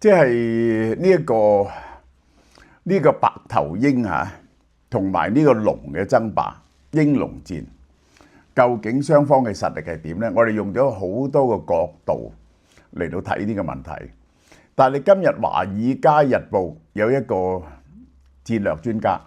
即係呢個白頭鷹嚇，同埋呢個龍嘅爭霸，鷹龍戰，究竟雙方嘅實力係點呢？我哋用咗好多個角度嚟到睇呢個問題。但係你今日《華爾街日報》有一個戰略專家，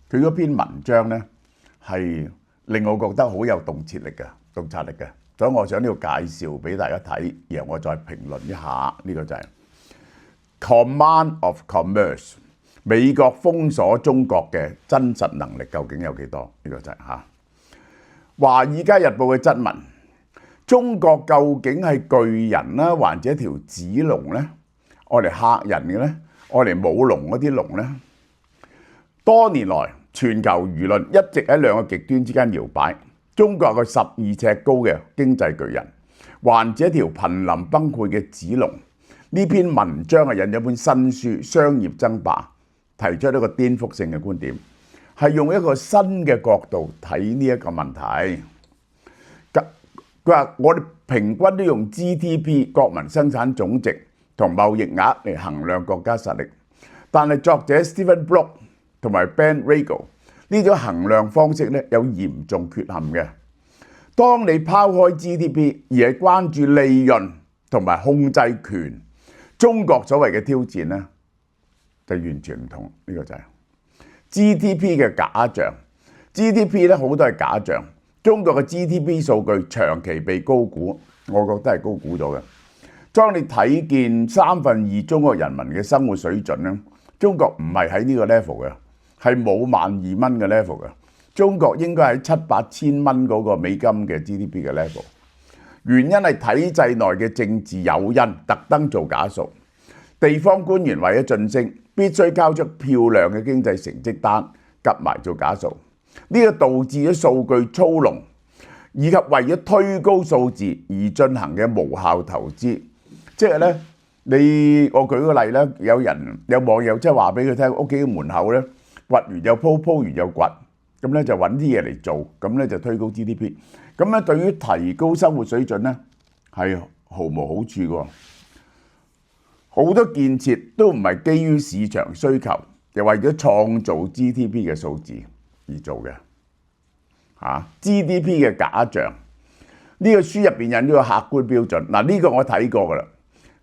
佢嗰篇文章呢係令我覺得好有洞察力嘅，所以我想呢度介紹俾大家睇，然後我再評論一下。呢個就係 Command of Commerce， 美國封鎖中國嘅真實能力究竟有幾多？呢個就係《華爾街日報》嘅質問：中國究竟係巨人啦，還是一條紙龍呢？愛嚟嚇人嘅呢？愛嚟舞龍嗰啲龍呢？多年來，全球輿論一直喺兩個極端之間搖擺。中國係個12尺高嘅經濟巨人，還是一條瀕臨崩潰嘅紙龍？呢篇文章係引咗一本新書《商業爭霸》，提出一個顛覆性嘅觀點，係用一個新嘅角度睇呢一個問題。佢話我哋平均都用 GDP 國民生產總值同貿易額嚟衡量國家實力，但係作者 Stephen Block 同埋 Ben Regal 呢種衡量方式咧有嚴重缺陷嘅。當你拋開 GDP 而係關注利潤同埋控制權，中國所謂嘅挑戰咧就完全唔同。呢個就係 GDP 嘅假象。GDP 咧好多係假象。中國嘅 GDP 數據長期被高估，我覺得係高估咗嘅。當你睇見2/3中國人民嘅生活水準咧，中國唔係喺呢個 level 嘅，係冇12000蚊嘅 level 嘅。中國應該喺7-8千蚊嗰個美金嘅 GDP 嘅 level。原因係體制內嘅政治誘因，特登做假數。地方官員為咗晉升，必須交出漂亮嘅經濟成績單，夾埋做假數。呢個導致咗數據操弄，以及為咗推高數字而進行嘅無效投資。即係咧，我舉個例咧，有網友即係話俾佢聽，屋企嘅門口咧掘完又鋪，鋪完又掘，咁咧就揾啲嘢嚟做，咁咧就推高 GDP。咁咧對於提高生活水準咧係毫無好處嘅。好多建設都唔係基於市場需求，又為咗創造 GDP 嘅數字而做嘅。GDP 嘅假象，呢個書入邊引咗個客觀標準。嗱，呢個我睇過噶啦，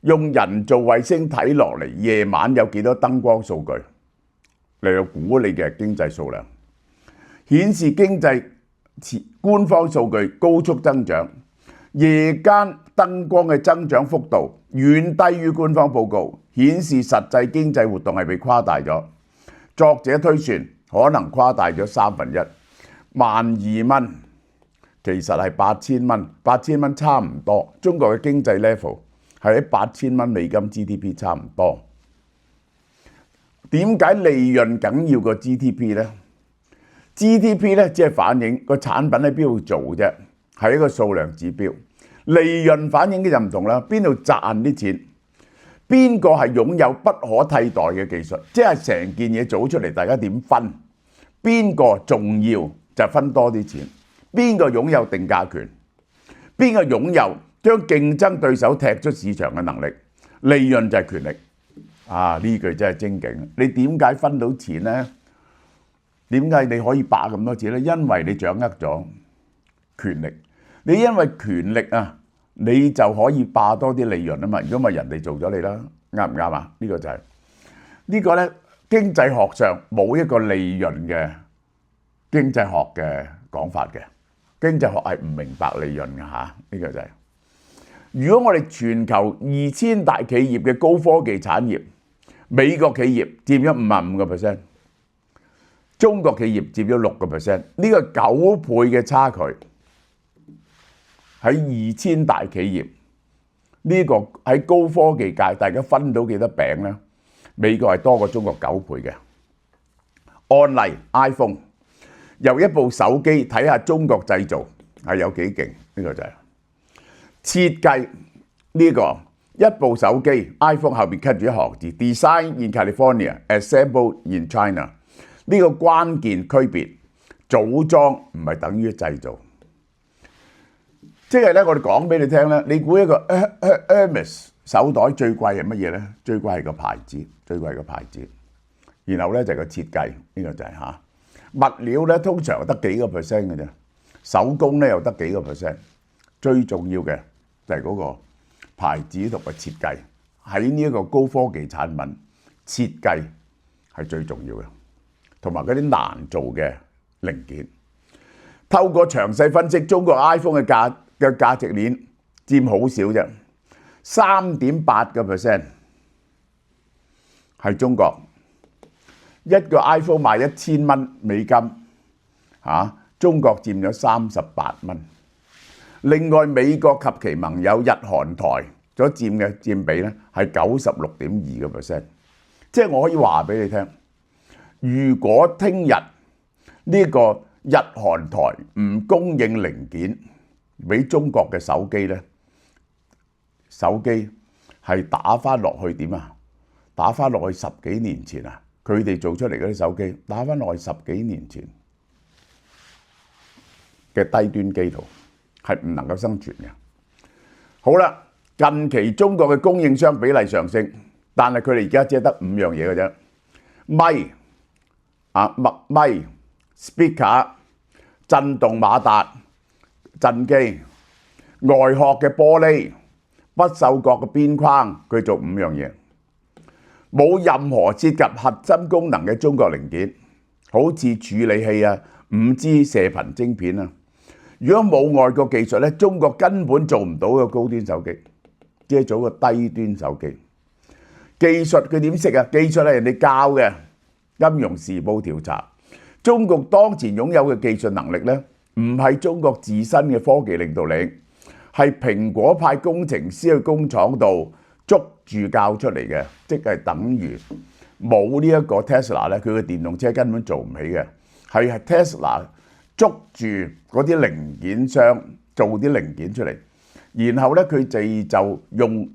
用人造衛星睇落嚟，夜晚有幾多燈光數據嚟到估你嘅經濟數量，顯示經濟官方數據高速增長，夜間燈光嘅增長幅度遠低於官方報告，顯示實際經濟活動係被誇大咗。作者推算可能誇大咗1/3。12000蚊其實係8000蚊，8000蚊差唔多。中國嘅經濟 level 係喺8000蚊美金 GDP 差唔多。點解利潤緊要過 GDP 呢？ GDP 咧只係反映個產品喺邊度做啫，係一個數量指標。利潤反映嘅就唔同啦，邊度賺啲錢，邊個係擁有不可替代嘅技術，即係成件嘢做出嚟，大家點分？邊個重要就分多啲錢，邊個擁有定價權，邊個擁有將競爭對手踢出市場嘅能力，利潤就係權力。呢句真係精警。你點解分到錢呢？點解你可以霸咁多錢呢？因為你掌握咗權力。你因為權力啊，你就可以霸多啲利潤啊嘛。如果唔係人哋做咗你啦，啱唔啱啊？呢個就係呢個咧，經濟學上冇一個利潤嘅經濟學嘅講法嘅。經濟學係唔明白利潤嘅嚇，呢個就係。如果我哋全球2000大企業嘅高科技產業，美國企業佔咗55%，中國企業佔咗6%，呢個9倍嘅差距。喺2000大企業呢個喺高科技界，大家分到幾多餅呢？美國係多過中國9倍嘅。案例 iPhone 由一部手機睇下中國製造係有幾勁，呢個就係設計。呢個一部手機 iPhone 後邊 cut 住一行字 Design in California, Assembled in China。呢個關鍵區別，組裝唔係等於製造。即係咧，我哋講俾你聽咧，你估一個 Hermes 手袋最貴係乜嘢咧？最貴係個牌子，最貴個牌子。然後咧就係個設計，呢個就係嚇。物料咧通常得幾個 percent 嘅啫，手工咧又得幾個 percent。最重要嘅就係嗰個牌子同埋設計。喺呢一個高科技產品設計係最重要嘅，同埋嗰啲難做嘅零件。透過詳細分析，中國 iPhone 嘅價值鏈佔好少啫，3.8% 係中國。一個 iPhone 賣1000蚊美金，中國佔咗38蚊。另外美國及其盟友日韓台所佔嘅佔比咧係96.2%。即係我可以話俾你聽，如果聽日呢個日韓台唔供應零件俾中國嘅手機咧，手機係打翻落去點啊？打翻落去10幾年前啊！佢哋做出嚟嗰啲手機打翻落去10幾年前嘅低端機度，係唔能夠生存嘅。好啦，近期中國嘅供應商比例上升，但係佢哋而家只係得5樣嘢嘅啫，咪、speaker、震動馬達、震機、外殼嘅玻璃、不鏽鋼嘅邊框，佢做5樣嘢。冇任何涉及核心功能嘅中國零件，好似處理器啊、5G 射頻晶片啊。如果冇外國技術咧，中國根本做唔到個高端手機，即係做個低端手機。技術佢點識啊？技術係人哋教嘅。金融時報調查，中國當前擁有嘅技術能力咧，唔係中國自身嘅科技領導力，係蘋果派工程師去工廠度捉住教出嚟嘅，即係等於冇呢一個 Tesla 咧，佢嘅電動車根本做唔起嘅，係 Tesla 捉住嗰啲零件商做啲零件出嚟，然後咧佢哋就用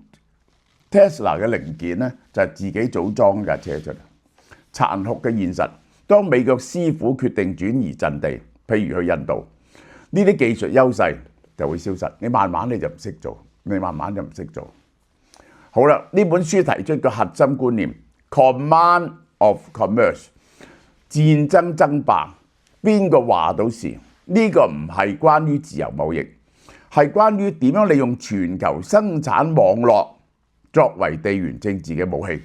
Tesla 嘅零件咧就自己組裝架車出嚟。殘酷嘅現實，當美國師傅決定轉移陣地，譬如去印度，呢啲技術優勢就會消失，你慢慢你就唔識做，你慢慢就唔識做。好啦，呢本書提出個核心觀念 ，Command of Commerce， 戰爭爭霸，邊個話到事？呢個唔係關於自由貿易，係關於點樣利用全球生產網絡作為地緣政治嘅武器。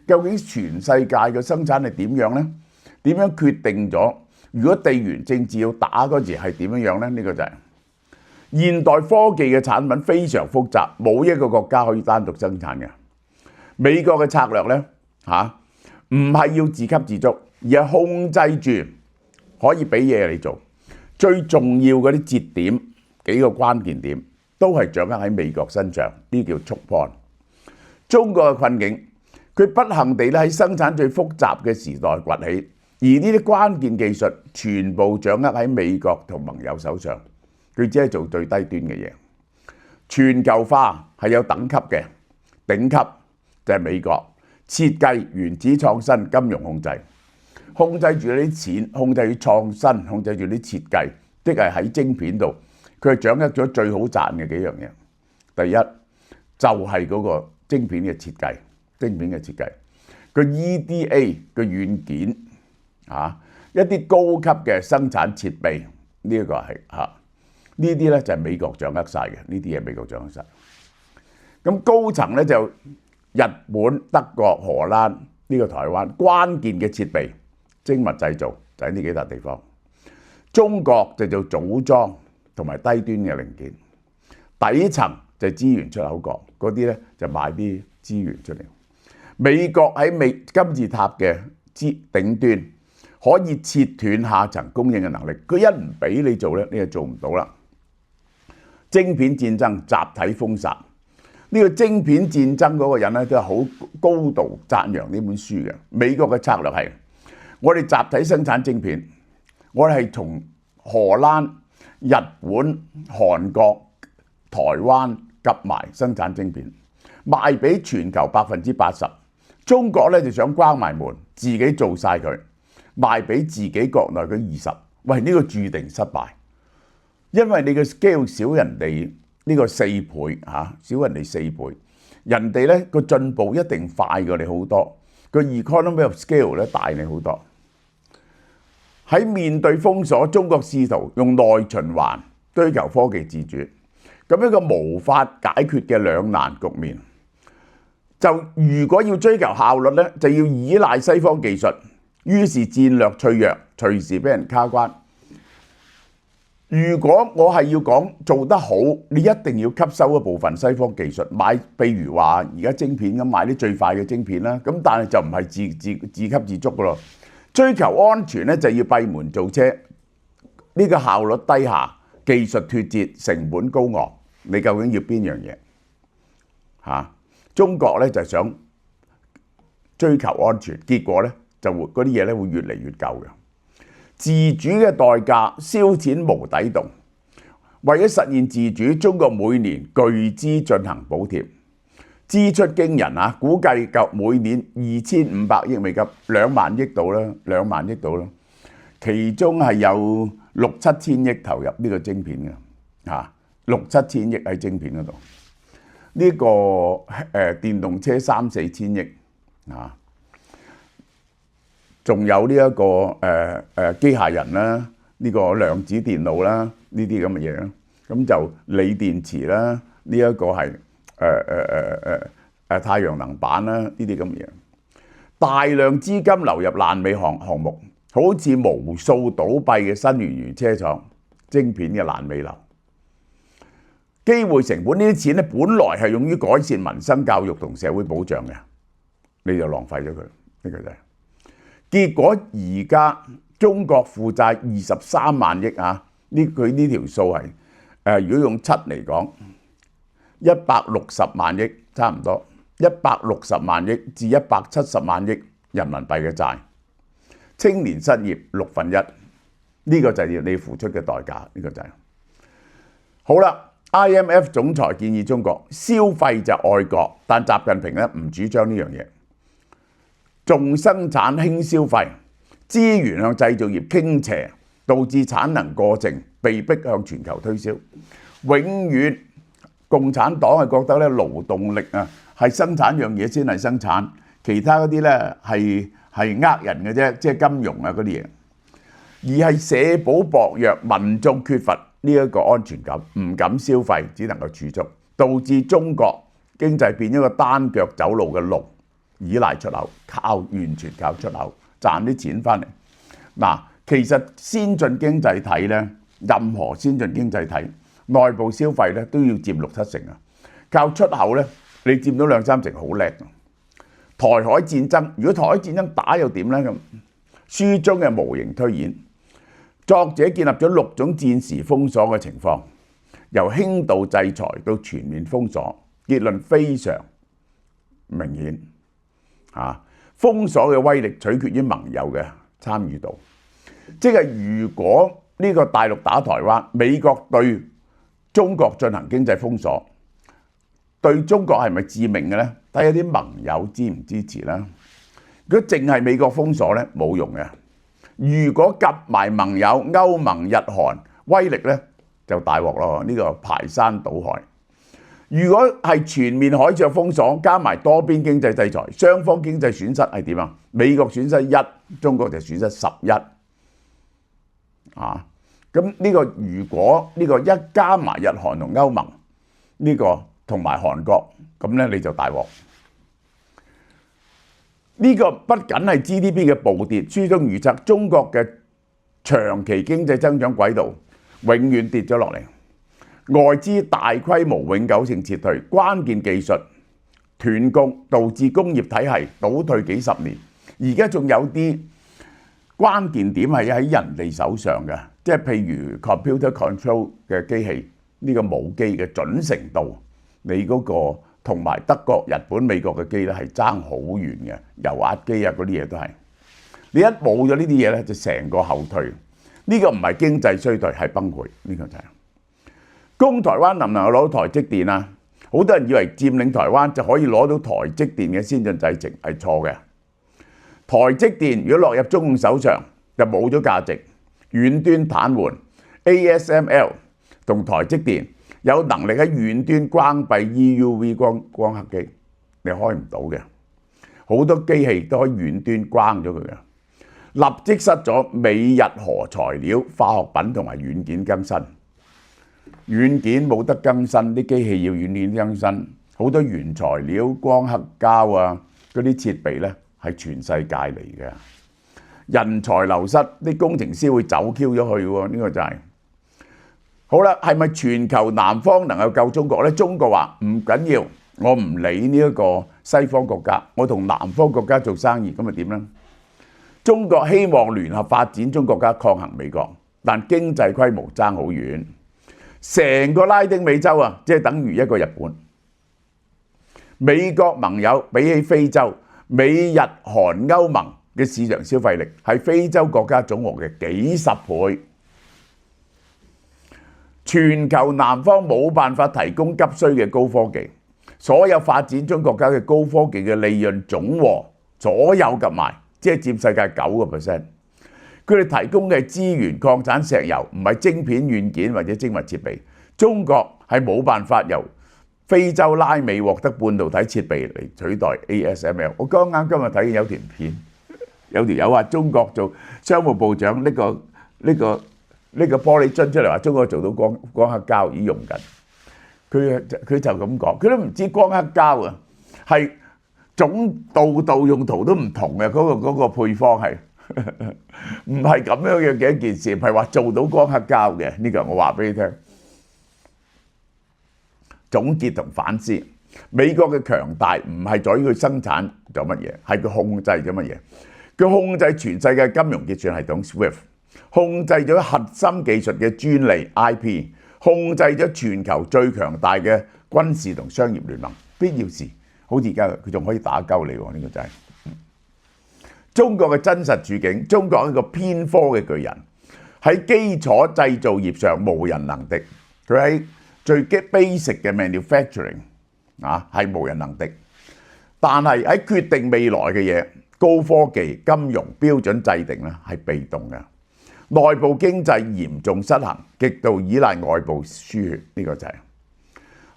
究竟全世界嘅生產係點樣呢？點樣決定咗？如果地緣政治要打嗰時係點樣呢？呢個就係現代科技嘅產品非常複雜，冇一個國家可以單獨生產嘅。美國嘅策略呢，唔係要自給自足，而係控制住可以俾嘢你做。最重要嗰啲節點，幾個關鍵點都係掌握喺美國身上，呢叫觸 point。中國嘅困境，佢不幸地咧喺生產最複雜嘅時代崛起，而呢啲關鍵技術全部掌握喺美國同盟友手上，佢只係做最低端嘅嘢。全球化係有等級嘅，頂級就係美國設計、原子創新、金融控制，控制住啲錢，控制住創新，控制住啲設計，即係喺晶片度，佢係掌握咗最好賺嘅幾樣嘢。第一就係嗰個晶片嘅設計。晶片嘅設計，個 EDA 嘅軟件一啲高級嘅生產設備，呢一個係呢啲咧就係美國掌握晒嘅，呢啲嘢美國掌握晒。咁高層咧就日本、德國、荷蘭呢個台灣關鍵嘅設備精密製造就喺呢幾笪地方。中國就做組裝同埋低端嘅零件，底層就係資源出口國，嗰啲咧就賣啲資源出嚟。美國喺金字塔嘅頂端可以切斷下層供應嘅能力，佢一唔俾你做咧，你就做唔到啦。晶片戰爭集體封殺，呢個晶片戰爭嗰個人咧都係好高度讚揚呢本書嘅。美國嘅策略係我哋集體生產晶片，我哋係從荷蘭、日本、韓國、台灣夾埋生產晶片，賣俾全球80%。中國咧就想關埋門，自己做晒佢，賣俾自己國內嘅20%。喂，呢個注定失敗，因為你嘅 scale 少人哋呢個4倍，少人哋4倍，人哋咧個進步一定快過你好多，個 economy of scale 咧大你好多。喺面對封鎖，中國試圖用內循環追求科技自主，咁一個無法解決嘅兩難局面。就如果要追求效率咧，就要依賴西方技術，於是戰略脆弱，隨時俾人卡關。如果我係要講做得好，你一定要吸收一部分西方技術，買譬如話而家晶片咁買啲最快嘅晶片啦。咁但係就唔係自給自足噶咯。追求安全咧就要閉門造車，呢個效率低下，技術脫節，成本高昂。你究竟要邊樣嘢？嚇，中國咧就想追求安全，結果咧就會嗰啲嘢咧會越嚟越舊嘅。自主嘅代價，燒錢無底洞。為咗實現自主，中國每年巨資進行補貼，支出驚人啊！估計夠每年2500億美金，2萬億到啦，2萬億到啦。其中係有6、7千億投入呢個晶片嘅，嚇6、7千億喺晶片嗰度。呢個電動車3、4千億啊。仲有呢一個機械人啦，呢個量子電腦啦，呢啲咁嘅嘢啦，咁就鋰電池啦，呢一個係太陽能板啦，呢啲咁嘅嘢，大量資金流入爛尾項目，好似無數倒閉嘅新能源車廠、晶片嘅爛尾樓。機會成本呢啲錢咧，本來係用於改善民生教育同社會保障嘅，你就浪費咗佢，呢個就係。結果而家中國負債23萬億啊！佢呢條數係如果用7嚟講，160萬億差唔多，160萬億至170萬億人民幣嘅債，青年失業1/6，呢個就係你付出嘅代價，呢個就係。好啦 ，IMF 總裁建議中國消費就愛國，但習近平咧唔主張呢樣嘢。重生產輕消費，資源向製造業傾斜，導致產能過剩，被迫向全球推銷。永遠共產黨係覺得咧勞動力啊係生產樣嘢先係生產，其他嗰啲咧係呃人嘅啫，即係金融啊嗰啲嘢。而係社保薄弱，民眾缺乏呢一個安全感，唔敢消費，只能夠儲蓄，導致中國經濟變咗個單腳走路嘅龍。依賴出口，完全靠出口賺啲錢翻嚟。嗱，其實先進經濟體咧，任何先進經濟體內部消費咧都要佔6、7成啊。靠出口咧，你佔到2、3成好叻。台海戰爭，如果台海戰爭打又點咧咁？書中嘅模型推演，作者建立咗6種戰時封鎖嘅情況，由輕度制裁到全面封鎖，結論非常明顯。封鎖嘅威力取決於盟友嘅參與度，即係如果呢個大陸打台灣，美國對中國進行經濟封鎖，對中國係咪致命嘅呢？睇下啲盟友支唔支持啦。如果淨係美國封鎖呢，冇用嘅。如果夾埋盟友歐盟、日韓，威力呢就大鑊咯。呢個排山倒海。如果係全面海上封鎖，加埋多邊經濟制裁，雙方經濟損失係點啊？美國損失1，中國就損失11。咁呢個如果呢個一加埋日韓同歐盟，呢個同埋韓國，咁咧你就大鑊。呢個不僅係 GDP 嘅暴跌，書中預測中國嘅長期經濟增長軌道永遠跌咗落嚟。外資大規模永久性撤退，關鍵技術斷供，導致工業體系倒退幾十年。而家仲有啲關鍵點係喺人哋手上嘅，即係譬如 computer control 嘅機器，呢個武機嘅準程度，你嗰個同埋德國、日本、美國嘅機咧係爭好遠嘅，油壓機啊嗰啲嘢都係。你一冇咗呢啲嘢咧，就成個後退。呢個唔係經濟衰退，係崩潰。呢個就係。攻台灣能唔能夠攞到台積電啊？好多人以為佔領台灣就可以攞到台積電嘅先進製程，係錯嘅。台積電如果落入中共手上，就冇咗價值，遠端癱瘓。ASML 同台積電有能力喺遠端關閉 EUV 光刻機，你開唔到嘅。好多機器都可以遠端關咗佢嘅，立即失咗美日荷材料、化學品同埋軟件更新。軟件冇得更新，啲機器要軟件更新。好多原材料、光刻膠啊，嗰啲設備咧係全世界嚟嘅。人才流失，啲工程師會走 Q 咗去喎，呢個就係。好啦，係咪全球南方能夠救中國咧？中國話唔緊要，我唔理呢一個西方國家，我同南方國家做生意，咁咪點咧？中國希望聯合發展中國家抗衡美國，但經濟規模爭好遠。成個拉丁美洲啊，即係等於一個日本。美國盟友比起非洲，美日韓歐盟嘅市場消費力係非洲國家總和嘅幾十倍。全球南方冇辦法提供急需嘅高科技，所有發展中國家嘅高科技嘅利潤總和所有夾埋，即係佔世界9%。佢哋提供嘅資源、礦產、石油，唔係晶片、軟件或者精密設備。中國係冇辦法由非洲拉美獲得半導體設備嚟取代 ASML。我剛啱今日睇見有條片，有條友話中國做商務部長呢個玻璃樽出嚟，話中國做到光刻膠已經用緊。佢就咁講，佢都唔知光刻膠啊，係度用途都唔同嘅，嗰個配方係唔係咁樣嘅一件事，唔係話做到光刻膠嘅。呢個我話俾你聽。總結同反思，美國嘅強大唔係在於佢生產咗乜嘢，係佢控制咗乜嘢。佢控制全世界金融結算系統 SWIFT， 控制咗核心技術嘅專利 IP， 控制咗全球最強大嘅軍事同商業聯盟。必要時，好似而家佢仲可以打鳩你喎，呢個就係中國嘅真實處境。中國係一個偏科嘅巨人，喺基礎製造業上無人能敵。佢喺最 basic 嘅 manufacturing 係無人能敵，但係喺決定未來嘅嘢，高科技、金融標準制定咧係被動嘅。內部經濟嚴重失衡，極度依賴外部輸血。呢個就係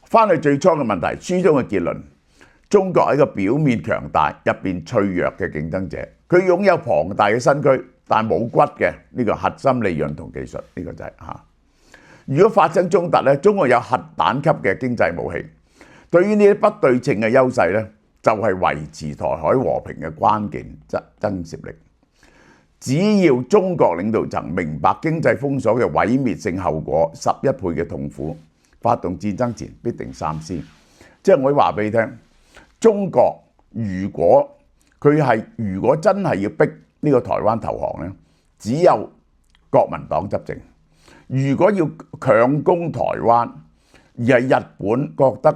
翻去最初嘅問題，書中嘅結論：中國係一個表面強大、入邊脆弱嘅競爭者。佢擁有龐大嘅身軀，但冇骨嘅呢個核心利潤同技術。呢個就係如果發生衝突咧，中國有核彈級嘅經濟武器。對於呢啲不對稱嘅優勢咧，就係維持台海和平嘅關鍵增攝力。只要中國領導層明白經濟封鎖嘅毀滅性後果11倍嘅痛苦，發動戰爭前必定三思。即係我話俾你聽，中國如果真係要逼呢個台灣投降咧，只有國民黨執政。如果要強攻台灣，而係日本覺得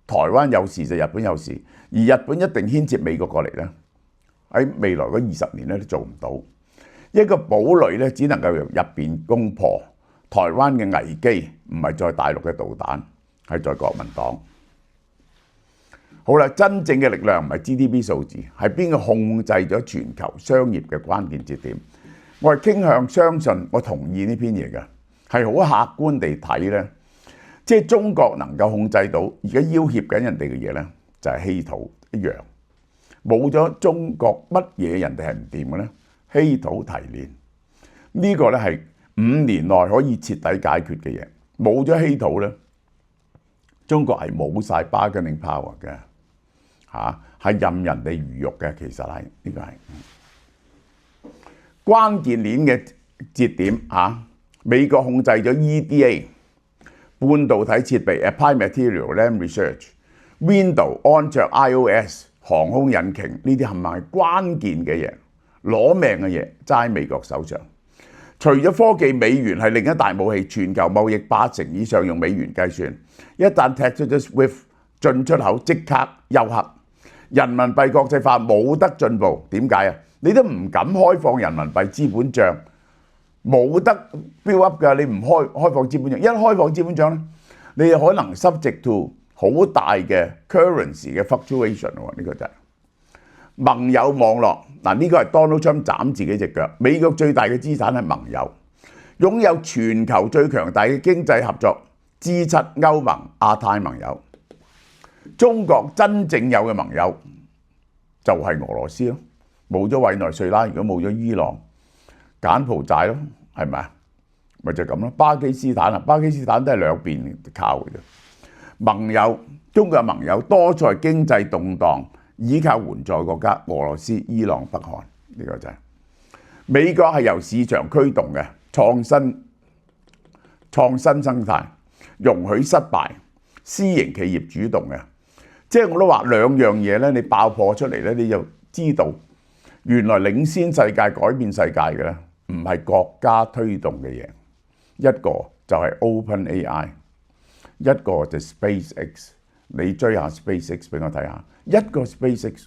台灣有事就日本有事，而日本一定牽涉美國過嚟咧，喺未來嗰20年咧都做唔到。一個堡壘咧，只能夠由入邊攻破。台灣嘅危機唔係在大陸嘅導彈，係在國民黨。好啦，真正嘅力量唔係 GDP 數字，係邊個控制咗全球商業嘅關鍵節點。我係傾向相信，我同意呢篇嘢嘅。係好客觀地睇咧，即係中國能夠控制到而家要挾緊人哋嘅嘢咧，就係稀土一樣。冇咗中國乜嘢人哋係唔掂嘅咧？稀土提煉呢個咧係5年內可以徹底解決嘅嘢。冇咗稀土咧，中國係冇晒 bargaining power 嘅係任人哋魚肉嘅。其實係呢個係關鍵鏈嘅節點美國控制咗 EDA 半導體設備、Applied Material、Lam Research、Windows 安卓、iOS 航空引擎呢啲係咪關鍵嘅嘢？攞命嘅嘢揸喺美國手上。除咗科技，美元係另一大武器，全球貿易80%以上用美元計算。一旦踢出咗 SWIFT， 進出口即刻休克，人民幣國際化冇得進步。點解啊？你都唔敢開放人民幣資本帳。冇得 build up 㗎，你唔開放資本帳，一開放資本帳咧，你可能 subject to 好大嘅 currency 嘅 fluctuation 喎。呢個就係盟友網絡嗱，呢個係 Donald Trump 斬自己隻腳。美國最大嘅資產係盟友，擁有全球最強大嘅經濟合作， G7、歐盟、亞太盟友。中國真正有嘅盟友就係俄羅斯咯，冇咗委內瑞拉，如果冇咗伊朗、柬埔寨咯，係咪啊？咪就咁咯。巴基斯坦啊，巴基斯坦都係兩邊靠嘅啫。盟友，中國嘅盟友多數係經濟動盪，依靠援助國家，俄羅斯、伊朗、北韓，呢個就係。美國係由市場驅動嘅創新生態，容許失敗，私營企業主動嘅。即係我都話兩樣嘢咧，你爆破出嚟咧，你就知道原來領先世界、改變世界嘅咧，唔係國家推動嘅嘢。一個就係 OpenAI， 一個就 SpaceX。你追下 SpaceX 俾我睇下，一個 SpaceX，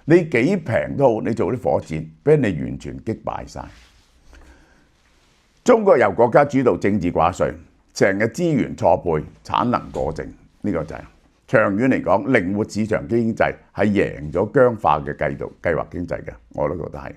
你幾平都好，你做啲火箭，俾你完全擊敗晒。中國由國家主導，政治掛帥，成日資源錯配，產能過剩，呢個就係。長遠嚟講，靈活市場經濟係贏咗僵化嘅計劃經濟嘅，我都覺得係。